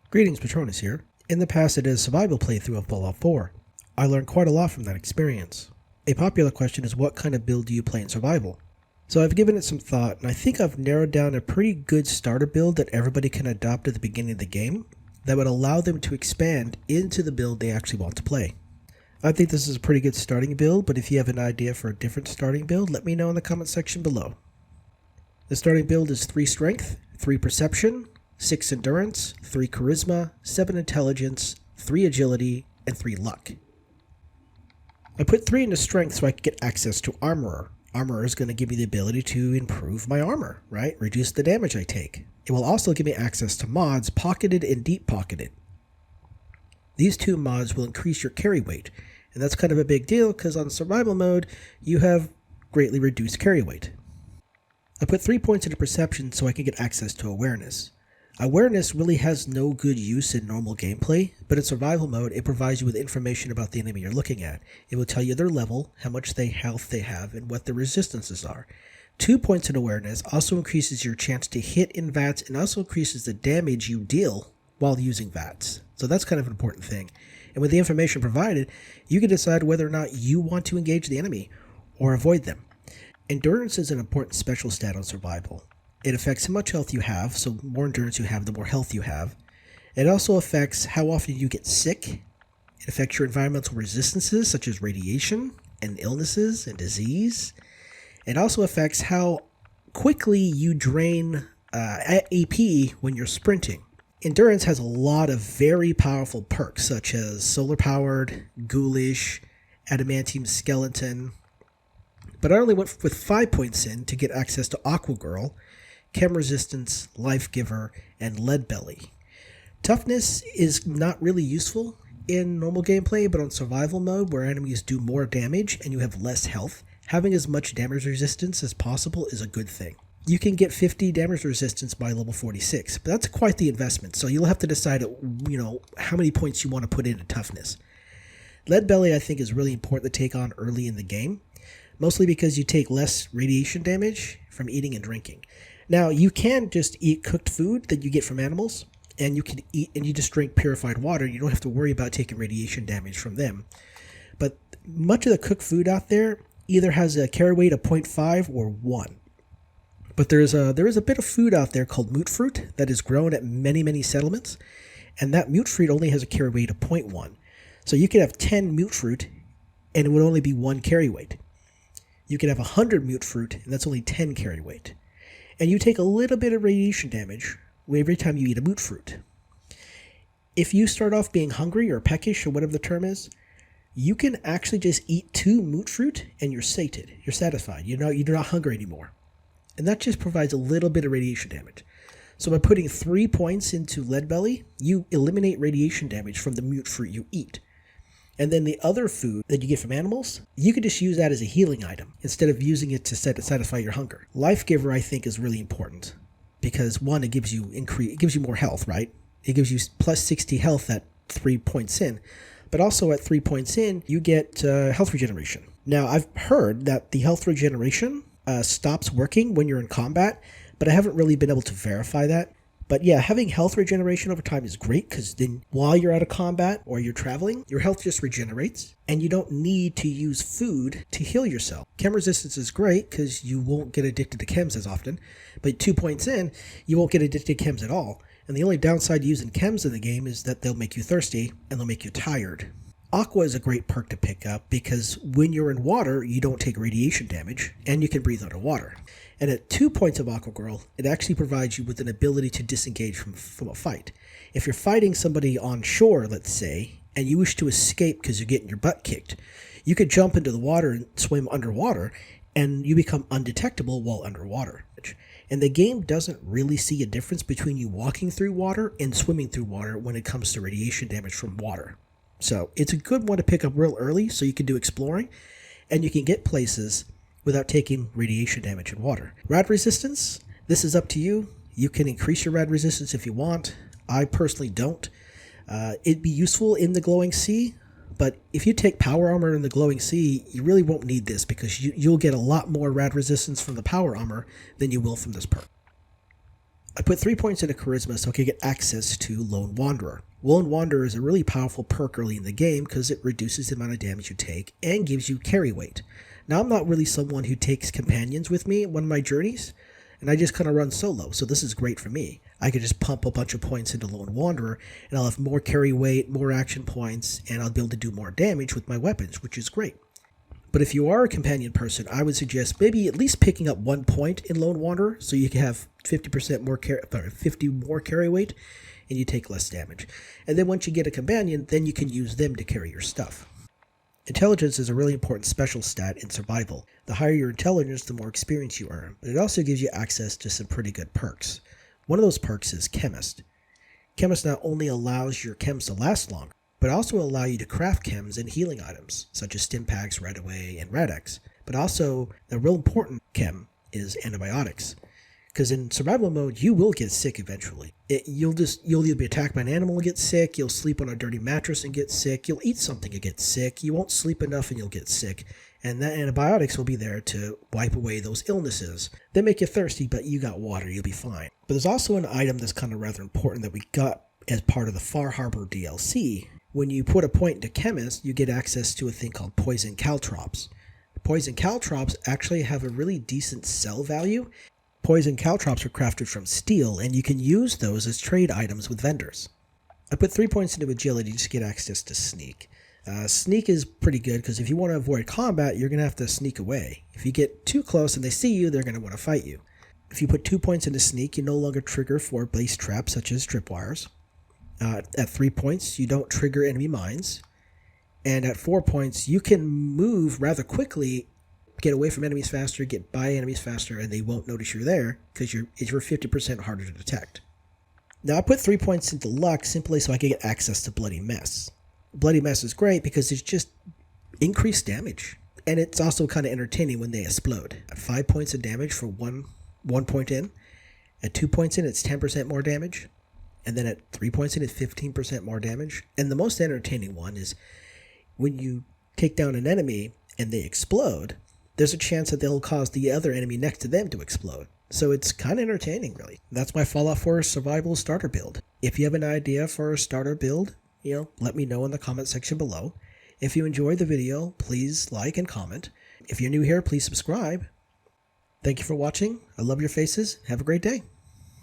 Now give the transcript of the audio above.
Greetings, Patronus here. In the past, I did a survival playthrough of Fallout 4. I learned quite a lot from that experience. A popular question is, what kind of build do you play in survival? So I've given it some thought, and I think I've narrowed down a pretty good starter build that everybody can adopt at the beginning of the game that would allow them to expand into the build they actually want to play. I think this is a pretty good starting build, but if you have an idea for a different starting build, let me know in the comment section below. The starting build is 3 strength, 3 perception, 6 endurance, 3 charisma, 7 intelligence, 3 agility, and 3 luck. I put 3 into strength so I can get access to armorer. Armorer is going to give me the ability to improve my armor, right? Reduce the damage I take. It will also give me access to mods, pocketed and deep pocketed. These 2 mods will increase your carry weight, and that's kind of a big deal because on survival mode, you have greatly reduced carry weight. I put 3 points into perception so I can get access to awareness. Awareness really has no good use in normal gameplay, but in survival mode, it provides you with information about the enemy you're looking at. It will tell you their level, how much health they have, and what their resistances are. 2 points in awareness also increases your chance to hit in VATS and also increases the damage you deal while using VATS. So that's kind of an important thing. And with the information provided, you can decide whether or not you want to engage the enemy or avoid them. Endurance is an important special stat on survival. It affects how much health you have, so the more endurance you have, the more health you have. It also affects how often you get sick. It affects your environmental resistances, such as radiation and illnesses and disease. It also affects how quickly you drain AP when you're sprinting. Endurance has a lot of very powerful perks, such as solar-powered, ghoulish, adamantium skeleton. But I only went with 5 points in to get access to Aqua Girl, Chem Resistance, Life Giver, and Lead Belly. Toughness is not really useful in normal gameplay, but on survival mode, where enemies do more damage and you have less health, having as much damage resistance as possible is a good thing. You can get 50 damage resistance by level 46, but that's quite the investment, so you'll have to decide, how many points you want to put into toughness. Lead Belly, I think, is really important to take on early in the game, mostly because you take less radiation damage from eating and drinking. Now, you can just eat cooked food that you get from animals, and you can eat and you just drink purified water. You don't have to worry about taking radiation damage from them. But much of the cooked food out there either has a carry weight of 0.5 or 1. But there is a bit of food out there called mute fruit that is grown at many settlements, and that mute fruit only has a carry weight of 0.1. So you could have 10 mute fruit, and it would only be 1 carry weight. You could have 100 mute fruit, and that's only 10 carry weight. And you take a little bit of radiation damage every time you eat a mute fruit. If you start off being hungry or peckish or whatever the term is, you can actually just eat 2 mute fruit and you're sated. You're satisfied. You're not hungry anymore. And that just provides a little bit of radiation damage. So by putting 3 points into Lead Belly, you eliminate radiation damage from the mute fruit you eat. And then the other food that you get from animals, you could just use that as a healing item instead of using it to satisfy your hunger. Life Giver, I think, is really important because, one, it gives you more health, right? It gives you plus 60 health at 3 points in. But also at 3 points in, you get health regeneration. Now, I've heard that the health regeneration stops working when you're in combat, but I haven't really been able to verify that. But yeah, having health regeneration over time is great because then while you're out of combat or you're traveling, your health just regenerates and you don't need to use food to heal yourself. Chem resistance is great because you won't get addicted to chems as often, but 2 points in, you won't get addicted to chems at all. And the only downside to using chems in the game is that they'll make you thirsty and they'll make you tired. Aqua is a great perk to pick up because when you're in water, you don't take radiation damage and you can breathe underwater. And at 2 points of Aqua Girl, it actually provides you with an ability to disengage from a fight. If you're fighting somebody on shore, let's say, and you wish to escape because you're getting your butt kicked, you could jump into the water and swim underwater, and you become undetectable while underwater. And the game doesn't really see a difference between you walking through water and swimming through water when it comes to radiation damage from water. So it's a good one to pick up real early so you can do exploring, and you can get places without taking radiation damage in water. Rad resistance, this is up to you. You can increase your rad resistance if you want. I personally don't. It'd be useful in the Glowing Sea, but if you take power armor in the Glowing Sea, you really won't need this because you'll get a lot more rad resistance from the power armor than you will from this perk. I put 3 points into Charisma so I could get access to Lone Wanderer. Lone Wanderer is a really powerful perk early in the game because it reduces the amount of damage you take and gives you carry weight. Now, I'm not really someone who takes companions with me on my journeys, and I just kind of run solo, so this is great for me. I could just pump a bunch of points into Lone Wanderer, and I'll have more carry weight, more action points, and I'll be able to do more damage with my weapons, which is great. But if you are a companion person, I would suggest maybe at least picking up 1 point in Lone Wanderer, so you can have 50% more 50 more carry weight, and you take less damage. And then once you get a companion, then you can use them to carry your stuff. Intelligence is a really important special stat in survival. The higher your intelligence, the more experience you earn, but it also gives you access to some pretty good perks. One of those perks is Chemist. Chemist not only allows your chems to last longer, but also allow you to craft chems and healing items, such as Stimpaks, Radaway, and Rad-X. But also, the real important chem is antibiotics. Because in survival mode, you will get sick eventually. You'll either be attacked by an animal and get sick, you'll sleep on a dirty mattress and get sick, you'll eat something and get sick, you won't sleep enough and you'll get sick. And that antibiotics will be there to wipe away those illnesses. They make you thirsty, but you got water, you'll be fine. But there's also an item that's kind of rather important that we got as part of the Far Harbor DLC. When you put a point into Chemist, you get access to a thing called Poison Caltrops. Poison Caltrops actually have a really decent sell value. Poison Caltrops are crafted from steel, and you can use those as trade items with vendors. I put 3 points into Agility just to get access to Sneak. Sneak is pretty good because if you want to avoid combat, you're going to have to sneak away. If you get too close and they see you, they're going to want to fight you. If you put 2 points into Sneak, you no longer trigger 4-base traps such as tripwires. At 3 points, you don't trigger enemy mines. And at 4 points, you can move rather quickly, get away from enemies faster, get by enemies faster, and they won't notice you're there because you're 50% harder to detect. Now, I put 3 points into Luck simply so I could get access to Bloody Mess. Bloody Mess is great because it's just increased damage. And it's also kind of entertaining when they explode. At 5 points of damage for one point in. At 2 points in, it's 10% more damage. And then at 3 points in, it's 15% more damage. And the most entertaining one is when you take down an enemy and they explode, there's a chance that they'll cause the other enemy next to them to explode. So it's kind of entertaining, really. That's my Fallout 4 survival starter build. If you have an idea for a starter build, let me know in the comment section below. If you enjoyed the video, please like and comment. If you're new here, please subscribe. Thank you for watching. I love your faces. Have a great day.